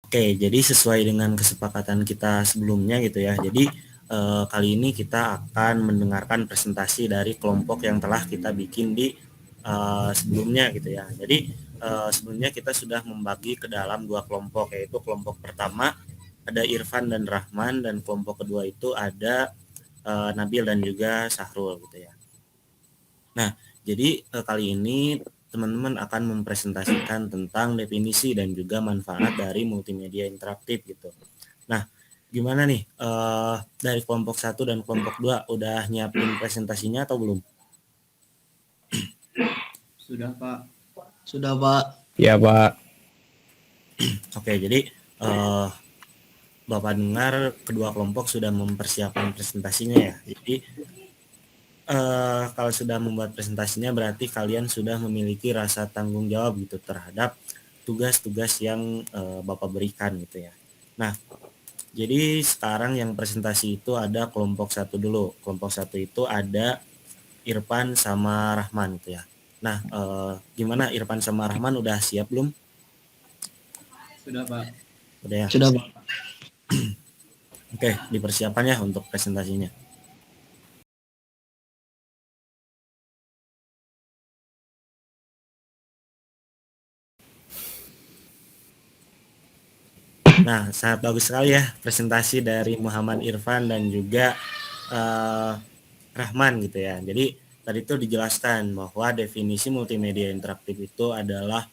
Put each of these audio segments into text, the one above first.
Oke, jadi sesuai dengan kesepakatan kita sebelumnya gitu ya. Jadi kali ini kita akan mendengarkan presentasi dari kelompok yang telah kita bikin di sebelumnya gitu ya. Jadi sebelumnya kita sudah membagi ke dalam dua kelompok, yaitu kelompok pertama ada Irfan dan Rahman, dan kelompok kedua itu ada Nabil dan juga Sahrul gitu ya. Nah, jadi kali ini teman-teman akan mempresentasikan tentang definisi dan juga manfaat dari multimedia interaktif gitu. Nah, gimana nih dari kelompok 1 dan kelompok 2 udah nyiapin presentasinya atau belum? Sudah, Pak. Sudah, Pak. Ya, Pak. Oke, jadi Bapak dengar kedua kelompok sudah mempersiapkan presentasinya ya. Jadi kalau sudah membuat presentasinya berarti kalian sudah memiliki rasa tanggung jawab gitu terhadap tugas-tugas yang Bapak berikan gitu ya. Nah, jadi sekarang yang presentasi itu ada kelompok 1 dulu. Kelompok 1 itu ada Irfan sama Rahman gitu ya. Nah, gimana Irfan sama Rahman udah siap belum? Sudah, Pak. Udah ya? Sudah, Pak. Oke, dipersiapkan ya untuk presentasinya. Nah, sangat bagus sekali ya presentasi dari Muhammad Irfan dan juga Rahman gitu ya. Jadi tadi itu dijelaskan bahwa definisi multimedia interaktif itu adalah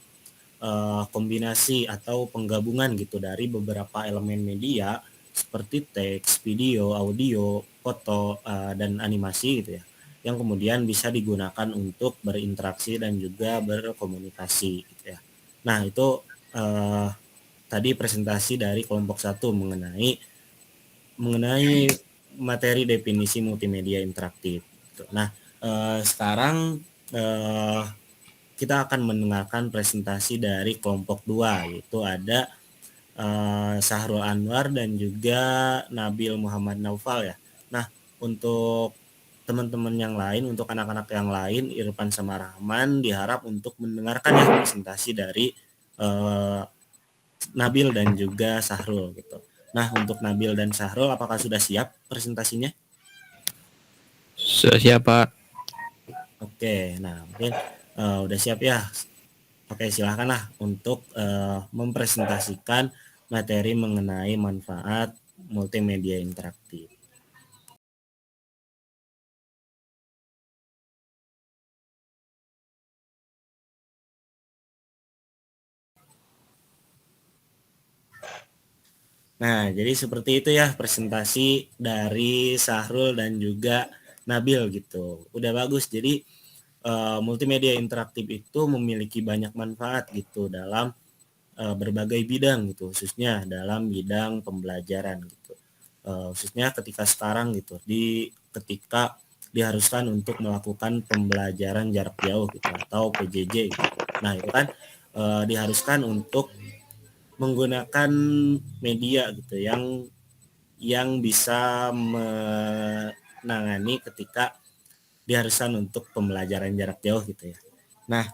kombinasi atau penggabungan gitu dari beberapa elemen media seperti teks, video, audio, foto, dan animasi gitu ya, yang kemudian bisa digunakan untuk berinteraksi dan juga berkomunikasi gitu ya. Nah, itu tadi presentasi dari kelompok 1 mengenai materi definisi multimedia interaktif. Nah, sekarang kita akan mendengarkan presentasi dari kelompok 2, yaitu ada Sahrul Anwar dan juga Nabil Muhammad Naufal ya. Nah, untuk teman-teman yang lain, untuk anak-anak yang lain, Irfan sama Rahman diharap untuk mendengarkan ya presentasi dari Nabil dan juga Sahrul gitu. Nah, untuk Nabil dan Sahrul, apakah sudah siap presentasinya? Sudah siap, Pak. Oke, nah mungkin udah siap ya. Oke, silakanlah untuk mempresentasikan materi mengenai manfaat multimedia interaktif. Nah, jadi seperti itu ya presentasi dari Sahrul dan juga Nabil gitu. Udah bagus. Jadi multimedia interaktif itu memiliki banyak manfaat gitu dalam berbagai bidang gitu, khususnya dalam bidang pembelajaran gitu. Khususnya ketika sekarang gitu, ketika diharuskan untuk melakukan pembelajaran jarak jauh gitu atau PJJ gitu. Nah, itu kan diharuskan untuk menggunakan media gitu yang bisa menangani ketika diharuskan untuk pembelajaran jarak jauh gitu ya. Nah,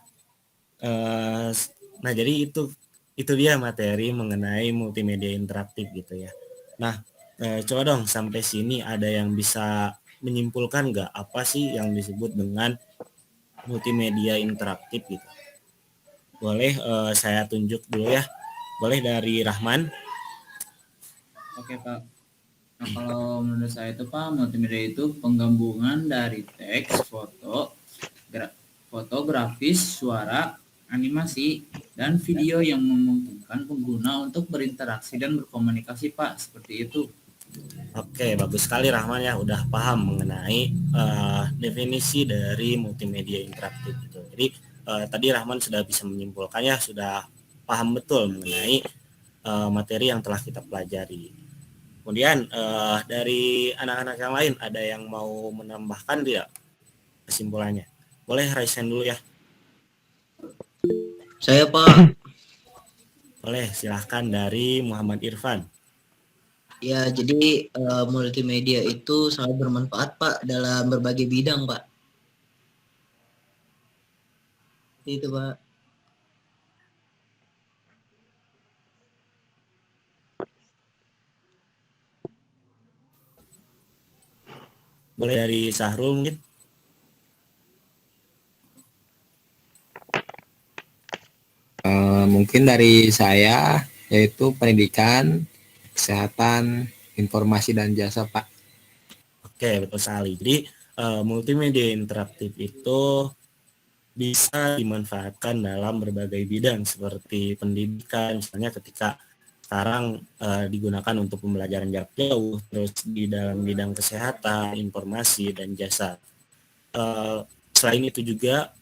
eh, nah jadi itu dia materi mengenai multimedia interaktif gitu ya. Nah, coba dong sampai sini ada yang bisa menyimpulkan nggak apa sih yang disebut dengan multimedia interaktif gitu? Boleh saya tunjuk dulu ya. Boleh dari Rahman. Oke, Pak. Nah, kalau menurut saya itu, Pak, multimedia itu penggabungan dari teks, grafis, suara, animasi, dan video yang memungkinkan pengguna untuk berinteraksi dan berkomunikasi, Pak. Seperti itu. Oke, bagus sekali Rahman ya udah paham mengenai definisi dari multimedia interaktif gitu. Jadi tadi Rahman sudah bisa menyimpulkannya, sudah paham betul mengenai materi yang telah kita pelajari. Kemudian dari anak-anak yang lain ada yang mau menambahkan tidak kesimpulannya? Boleh raise hand dulu ya. Saya, Pak. Boleh, silahkan dari Muhammad Irfan. Ya, jadi multimedia itu sangat bermanfaat, Pak, dalam berbagai bidang, Pak. Itu, Pak. Boleh dari Sahrul mungkin? Mungkin dari saya yaitu pendidikan, kesehatan, informasi dan jasa, Pak. Oke, betul sekali. Jadi multimedia interaktif itu bisa dimanfaatkan dalam berbagai bidang seperti pendidikan, misalnya ketika sekarang digunakan untuk pembelajaran jarak jauh, terus di dalam bidang kesehatan, informasi, dan jasa. Selain itu juga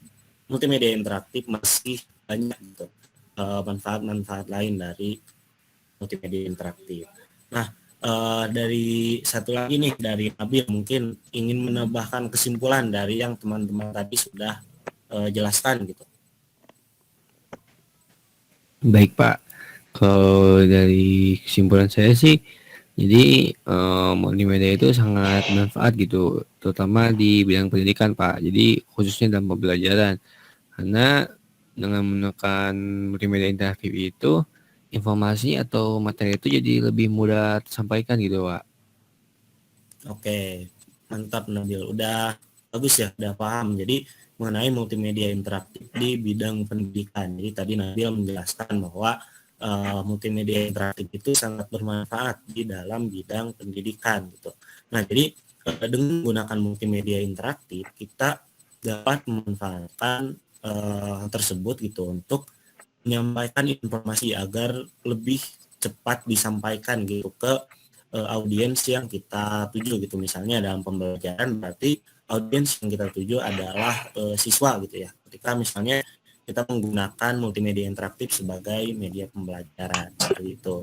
multimedia interaktif masih banyak gitu manfaat-manfaat lain dari multimedia interaktif. Nah, dari satu lagi nih dari Nabil mungkin ingin menambahkan kesimpulan dari yang teman-teman tadi sudah jelaskan gitu. Baik Pak, kalau dari kesimpulan saya sih, jadi multimedia itu sangat bermanfaat gitu, terutama di bidang pendidikan Pak. Jadi khususnya dalam pembelajaran, karena dengan menggunakan multimedia interaktif itu, informasi atau materi itu jadi lebih mudah tersampaikan gitu Pak. Oke, mantap Nabil. Udah bagus ya, udah paham. Jadi mengenai multimedia interaktif di bidang pendidikan. Jadi tadi Nabil menjelaskan bahwa multimedia interaktif itu sangat bermanfaat di dalam bidang pendidikan gitu. Nah, jadi dengan menggunakan multimedia interaktif kita dapat memanfaatkan tersebut gitu untuk menyampaikan informasi agar lebih cepat disampaikan gitu ke audiens yang kita tuju gitu. Misalnya dalam pembelajaran berarti audiens yang kita tuju adalah siswa gitu ya. Ketika misalnya kita menggunakan multimedia interaktif sebagai media pembelajaran seperti itu.